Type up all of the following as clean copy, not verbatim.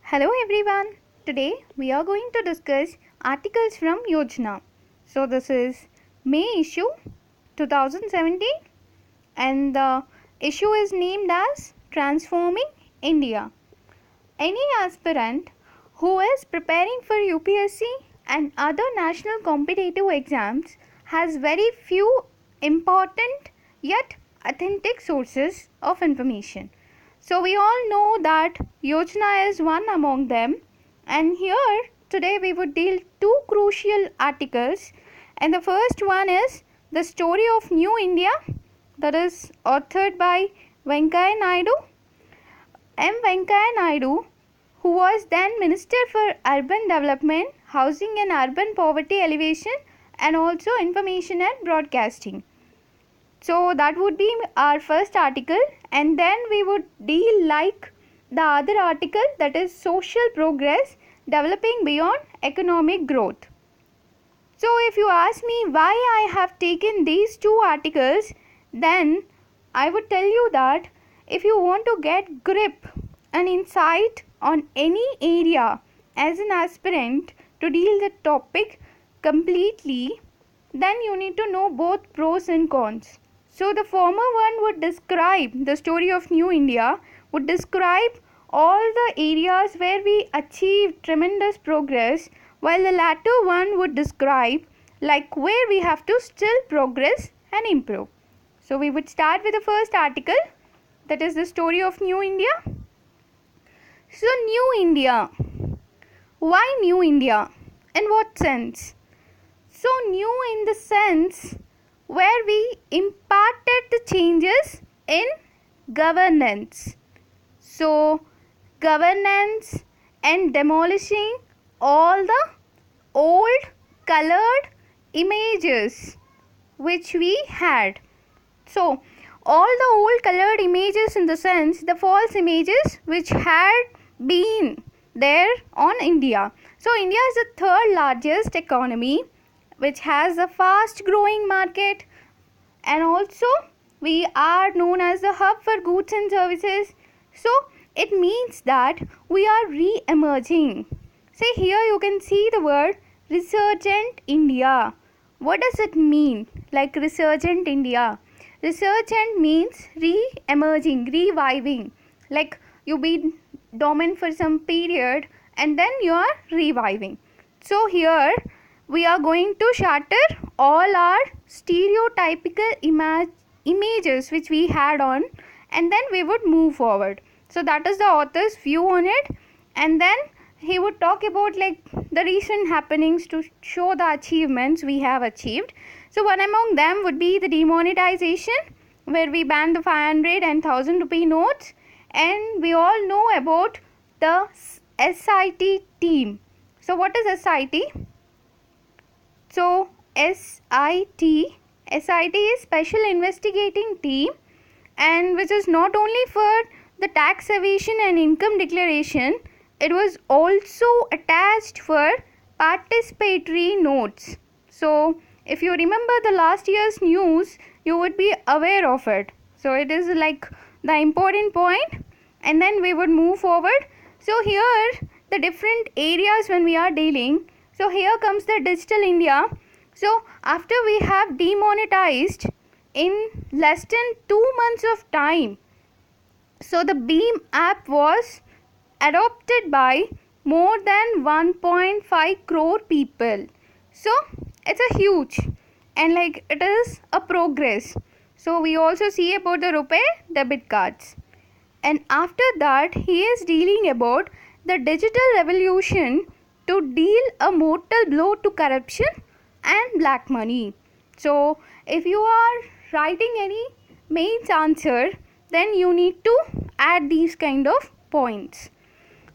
Hello everyone. Today we are going to discuss articles from Yojana. So this is May issue 2017 and the issue is named as Transforming India. Any aspirant who is preparing for UPSC and other national competitive exams has very few important yet authentic sources of information. So we all know that Yojana is one among them, and here today we would deal two crucial articles, and the first one is the story of New India, that is authored by Venkaiah Naidu. Venkaiah Naidu, who was then Minister for Urban Development, Housing and Urban Poverty Alleviation, and also Information and Broadcasting. So that would be our first article, and then we would deal like the other article, that is social progress developing beyond economic growth. So if you ask me why I have taken these two articles, then I would tell you that if you want to get grip and insight on any area as an aspirant to deal the topic completely, then you need to know both pros and cons. So the former one would describe the story of New India, would describe all the areas where we achieved tremendous progress, while the latter one would describe like where we have to still progress and improve. So we would start with the first article, that is the story of New India. So New India. Why New India? In what sense? So new in the sense where we imparted the changes in governance. So governance and demolishing all the old colored images which we had. So all the old colored images, in the sense the false images which had been there on India. So India is the third largest economy, which has a fast growing market, and also we are known as the hub for goods and services. So it means that we are re-emerging. See, here you can see the word resurgent India. What does it mean? Like resurgent India. Resurgent means re-emerging, reviving. Like you've been dormant for some period and then you are reviving. So here we are going to shatter all our stereotypical images which we had on, and then we would move forward. So that is the author's view on it, and then he would talk about like the recent happenings to show the achievements we have achieved. So one among them would be the demonetization, where we banned the 500 and 1000 rupee notes, and we all know about the SIT team. So what is SIT? So SIT is Special Investigating Team, and which is not only for the tax evasion and income declaration, it was also attached for participatory notes. So if you remember the last year's news, you would be aware of it. So it is like the important point, and then we would move forward. So here the different areas when we are dealing. So here comes the digital India. So after we have demonetized in less than 2 months of time, so the Beam app was adopted by more than 1.5 crore people. So it's a huge, and like it is a progress. So we also see about the RuPay debit cards, and after that he is dealing about the digital revolution to deal a mortal blow to corruption and black money. So if you are writing any mains answer, then you need to add these kind of points.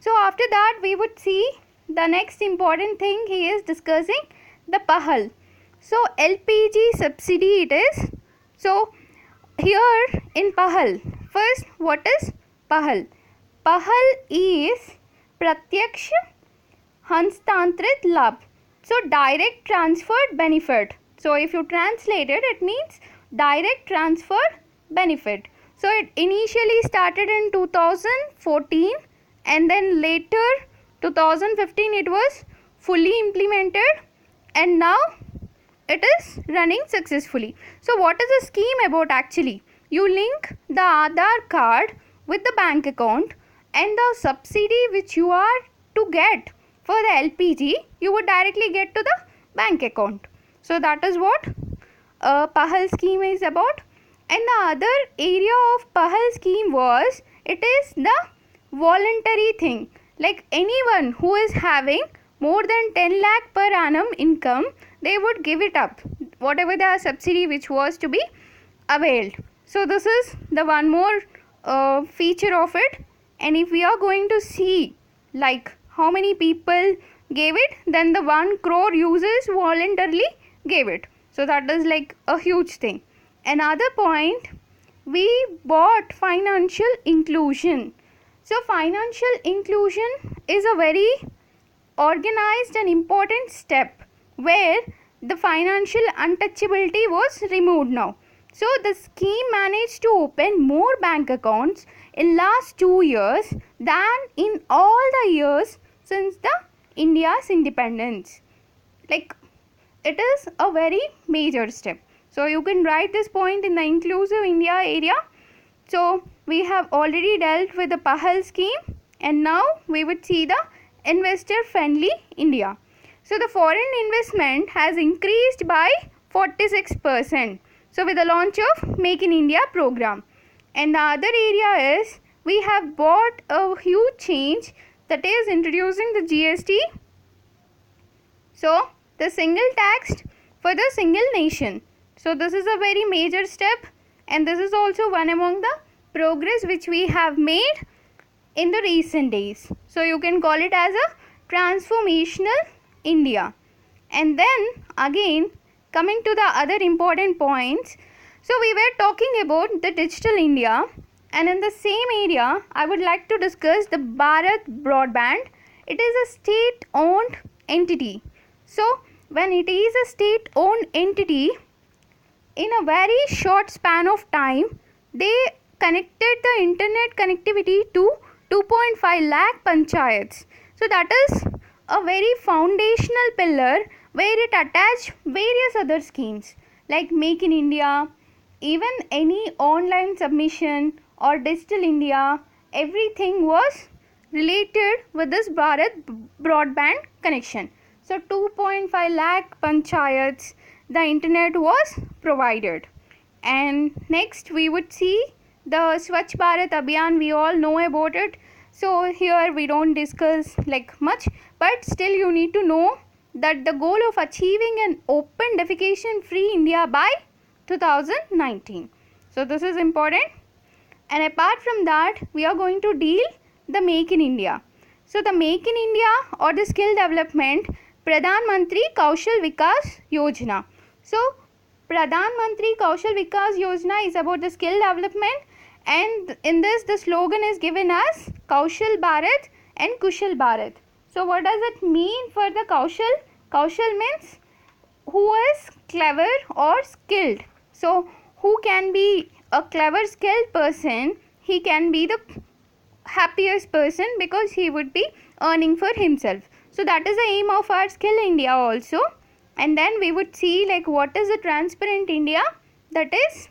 So after that we would see the next important thing he is discussing, the PAHAL. So LPG subsidy it is. So here in PAHAL, first what is PAHAL? PAHAL is Pratyaksh Hastantrit Labh. So direct transferred benefit. So if you translate it, it means direct transferred benefit. So it initially started in 2014 and then later 2015 it was fully implemented, and now it is running successfully. So what is the scheme about actually? You link the Aadhaar card with the bank account, and the subsidy which you are to get for the LPG, you would directly get to the bank account. So that is what Pahal scheme is about. And the other area of Pahal scheme was, it is the voluntary thing. Like anyone who is having more than 10 lakh per annum income, they would give it up, whatever the subsidy which was to be availed. So this is the one more feature of it. And if we are going to see like how many people gave it, then the 1 crore users voluntarily gave it. So that is like a huge thing. Another point, we bought financial inclusion. So financial inclusion is a very organized and important step where the financial untouchability was removed now. So the scheme managed to open more bank accounts in last 2 years than in all the years since the India's independence. Like, it is a very major step. So you can write this point in the inclusive India area. So we have already dealt with the Pahal scheme, and now we would see the investor friendly India. So the foreign investment has increased by 46%. So with the launch of Make in India program. And the other area is, we have bought a huge change, that is introducing the GST. So the single tax for the single nation. So this is a very major step, and this is also one among the progress which we have made in the recent days. So you can call it as a transformational India. And then again, coming to the other important points, so we were talking about the digital India, and in the same area I would like to discuss the Bharat broadband. It is a state owned entity. So when it is a state owned entity, in a very short span of time, they connected the internet connectivity to 2.5 lakh panchayats. So that is a very foundational pillar where it attached various other schemes like Make in India, even any online submission or digital India, everything was related with this Bharat broadband connection. So 2.5 lakh panchayats, the internet was provided. And next we would see the Swachh Bharat Abhiyan. We all know about it, so here we don't discuss like much, but still you need to know that the goal of achieving an open defecation free India by 2019. So this is important. And apart from that, we are going to deal the Make in India. So the Make in India or the skill development, Pradhan Mantri Kaushal Vikas Yojana. So Pradhan Mantri Kaushal Vikas Yojana is about the skill development, and in this the slogan is given as Kaushal Bharat and Kushal Bharat. So what does it mean for the Kaushal? Kaushal means who is clever or skilled. So who can be a clever skilled person, he can be the happiest person because he would be earning for himself. So that is the aim of our Skill India also. And then we would see like what is a transparent India, that is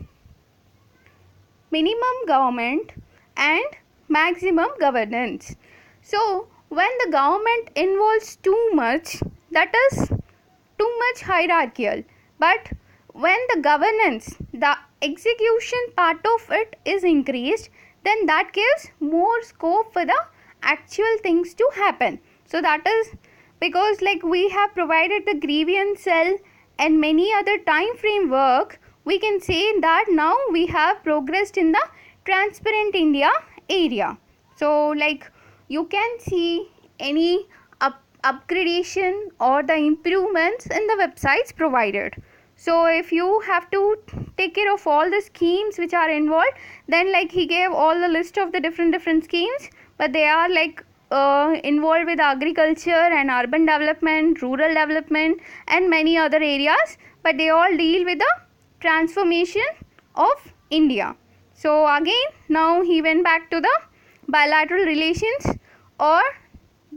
minimum government and maximum governance. So when the government involves too much, that is too much hierarchical, but when the governance, the execution part of it is increased, then that gives more scope for the actual things to happen. So that is because like we have provided the grievance cell and many other time frame work, we can say that now we have progressed in the transparent India area. So like you can see any upgradation or the improvements in the websites provided. So if you have to take care of all the schemes which are involved, then like he gave all the list of the different schemes, but they are like involved with agriculture and urban development, rural development and many other areas, but they all deal with the transformation of India. So again now he went back to the bilateral relations or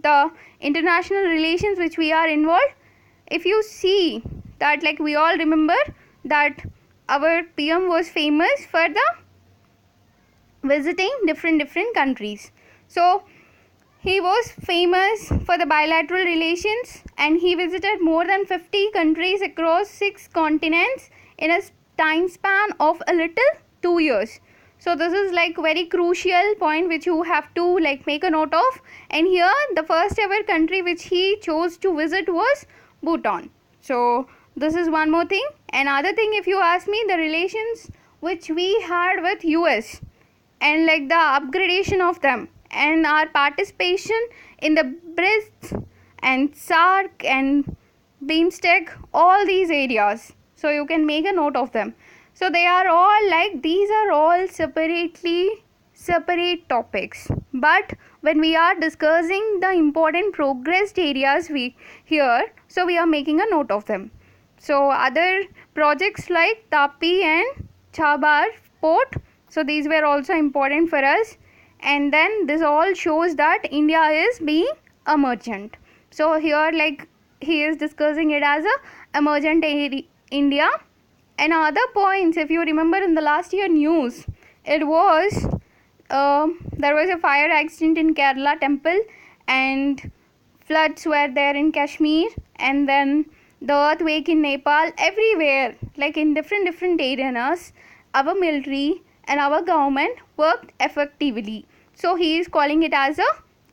the international relations which we are involved, if you see that, like, we all remember that our PM was famous for the visiting different countries. So he was famous for the bilateral relations, and he visited more than 50 countries across 6 continents in a time span of a little 2 years. So this is like very crucial point which you have to like make a note of. And here the first ever country which he chose to visit was Bhutan. So this is one more thing. Another thing, if you ask me, the relations which we had with US and like the upgradation of them, and our participation in the BRICS and SAARC and BIMSTEC, all these areas. So you can make a note of them. So they are all like, these are all separate topics. But when we are discussing the important progressed areas so we are making a note of them. So other projects like Tapi and Chabar port, so these were also important for us. And then this all shows that India is being emergent. So here like he is discussing it as a emergent India. And other points, if you remember in the last year news, it was there was a fire accident in Kerala temple, and floods were there in Kashmir, and then the earthquake in Nepal. Everywhere, like in different areas, our military and our government worked effectively. So he is calling it as a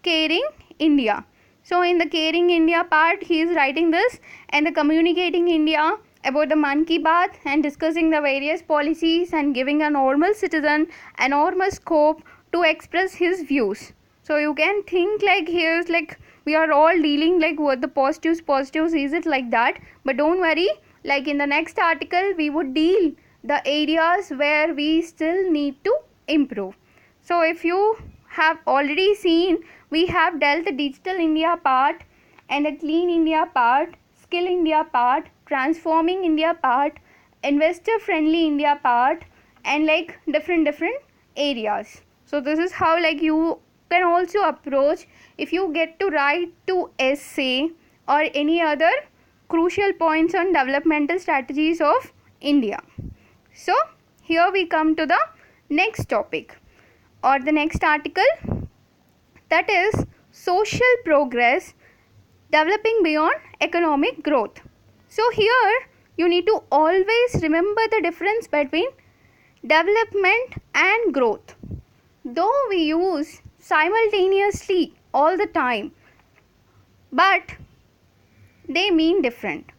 caring India. So in the caring India part, he is writing this, and the communicating India about the Man Ki Baat and discussing the various policies and giving a normal citizen enormous scope to express his views. So you can think like here's like we are all dealing like what the positives, is it like that? But don't worry, like in the next article we would deal the areas where we still need to improve. So if you have already seen, we have dealt the digital India part and the clean India part, skill India part, transforming India part, investor friendly India part, and like different areas. So this is how like you can also approach if you get to write to essay or any other crucial points on developmental strategies of India. So here we come to the next topic or the next article, that is social progress developing beyond economic growth. So here you need to always remember the difference between development and growth. Though we use simultaneously all the time, but they mean different.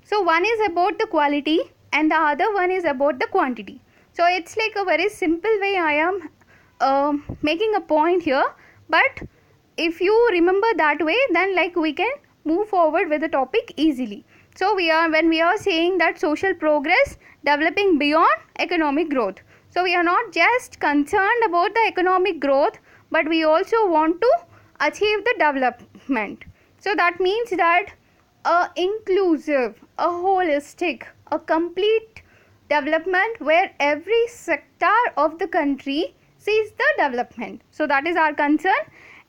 So one is about the quality and the other one is about the quantity. So it's like a very simple way I am making a point here, but if you remember that way, then like we can move forward with the topic easily. So when we are saying that social progress developing beyond economic growth, so we are not just concerned about the economic growth, but we also want to achieve the development. So that means that a inclusive, a holistic, a complete development where every sector of the country sees the development. So that is our concern.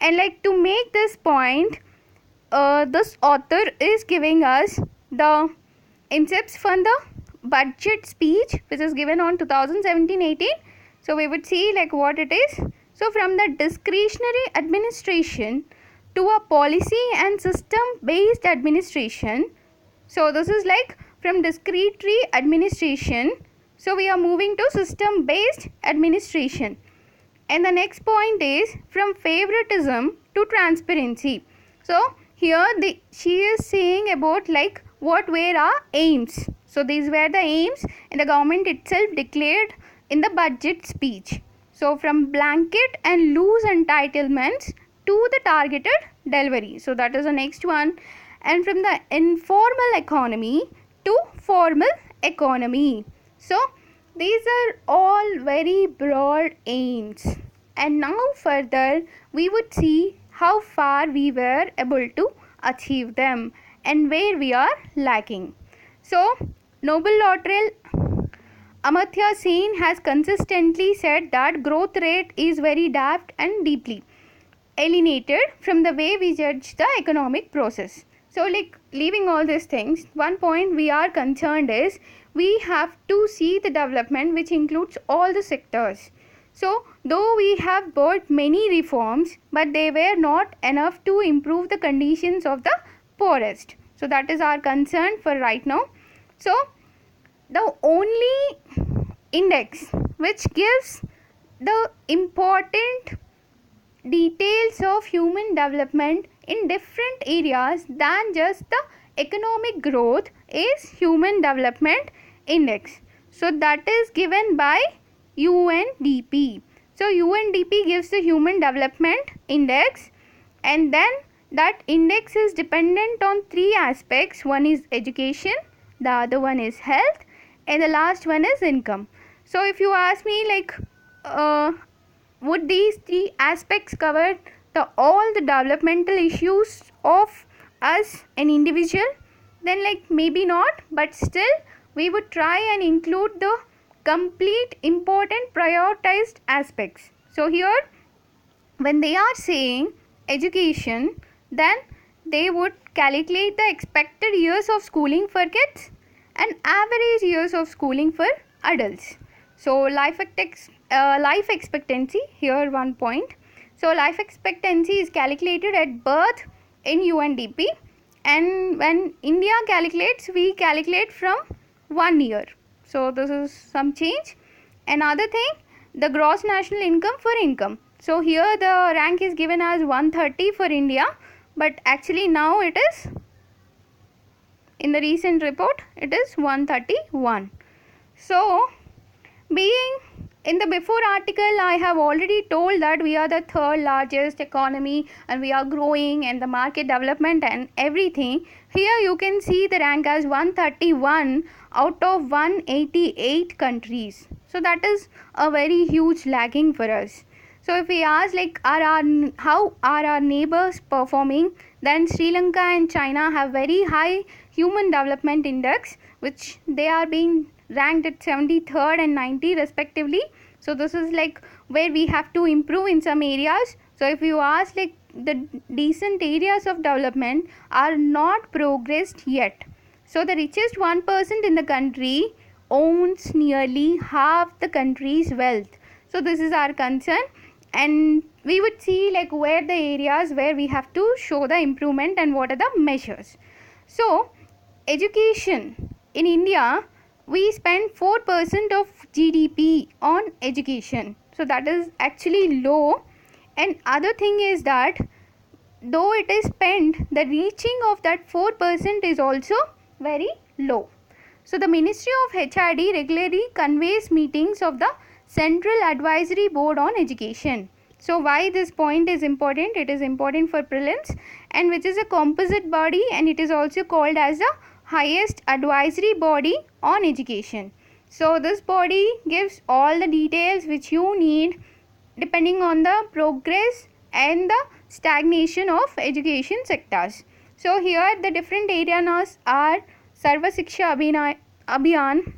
And like to make this point, this author is giving us the insights from the budget speech which is given on 2017-18. So we would see like what it is. So from the discretionary administration to a policy and system based administration. So this is like from discretionary administration, so we are moving to system based administration. And the next point is from favoritism to transparency. So here she is saying about like what were our aims. So these were the aims and the government itself declared in the budget speech. So from blanket and loose entitlements to the targeted delivery. So that is the next one. And from the informal economy to formal economy. So these are all very broad aims. And now further we would see how far we were able to achieve them and where we are lacking. So Nobel laureate Amartya Sen has consistently said that growth rate is very daft and deeply alienated from the way we judge the economic process. So like leaving all these things, one point we are concerned is we have to see the development which includes all the sectors. So though we have brought many reforms, but they were not enough to improve the conditions of the poorest. So that is our concern for right now. So the only index which gives the important details of human development in different areas than just the economic growth is human development index. So that is given by UNDP. So UNDP gives the human development index, and then that index is dependent on three aspects. One is education, the other one is health, and the last one is income. So if you ask me like would these three aspects cover all the developmental issues of us an individual, then like maybe not, but still we would try and include the complete important prioritized aspects. So here when they are saying education, then they would calculate the expected years of schooling for kids and average years of schooling for adults. So life expectancy, here one point. So life expectancy is calculated at birth in UNDP, and when India calculates, we calculate from 1 year. So this is some change. Another thing, the gross national income for income. So here the rank is given as 130 for India, but actually now it is, in the recent report, it is 131. So being in the before article, I have already told that we are the third largest economy and we are growing and the market development and everything. Here you can see the rank as 131 out of 188 countries. So that is a very huge lagging for us. So if we ask like how are our neighbors performing, then Sri Lanka and China have very high human development index, which they are being ranked at 73rd and 90 respectively. So this is like where we have to improve in some areas. So if you ask like the decent areas of development are not progressed yet. So the richest 1% in the country owns nearly half the country's wealth. So this is our concern, and we would see like where the areas where we have to show the improvement and what are the measures. So education in India, we spend 4% of GDP on education. So that is actually low. And other thing is that though it is spent, the reaching of that 4% is also very low. So the Ministry of HRD regularly conveys meetings of the Central Advisory Board on Education. So why this point is important? It is important for prelims, and which is a composite body, and it is also called as the highest advisory body on education. So this body gives all the details which you need depending on the progress and the stagnation of education sectors. So here the different areas are Sarva Shiksha Abhiyan,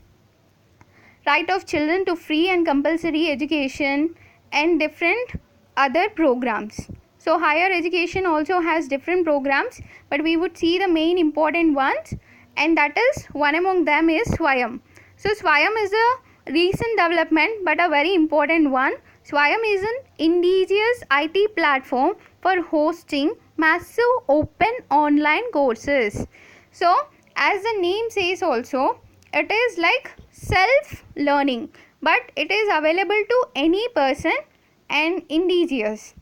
right of children to free and compulsory education, and different other programs. So higher education also has different programs, but we would see the main important ones, and that is one among them is Swayam. So Swayam is a recent development but a very important one. Swayam is an indigenous IT platform for hosting massive open online courses. So as the name says also, it is like self-learning, but it is available to any person and indigenous.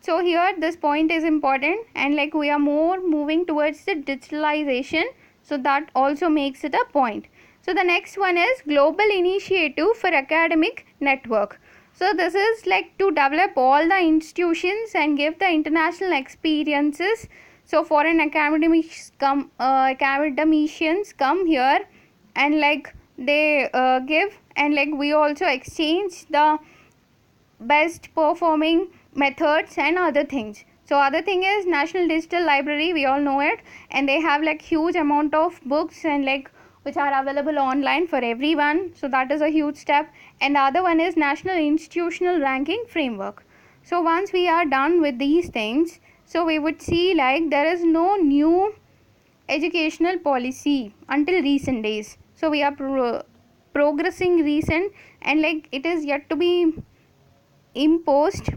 So here this point is important, and like we are more moving towards the digitalization, so that also makes it a point. So the next one is Global Initiative for Academic Network. So this is like to develop all the institutions and give the international experiences. So foreign academicians come here, and like they give, and like we also exchange the best performing methods and other things. So other thing is National Digital Library, we all know it, and they have like huge amount of books and like which are available online for everyone. So that is a huge step. And the other one is National Institutional Ranking Framework. So once we are done with these things, so we would see like there is no new educational policy until recent days. So we are progressing recent, and like it is yet to be imposed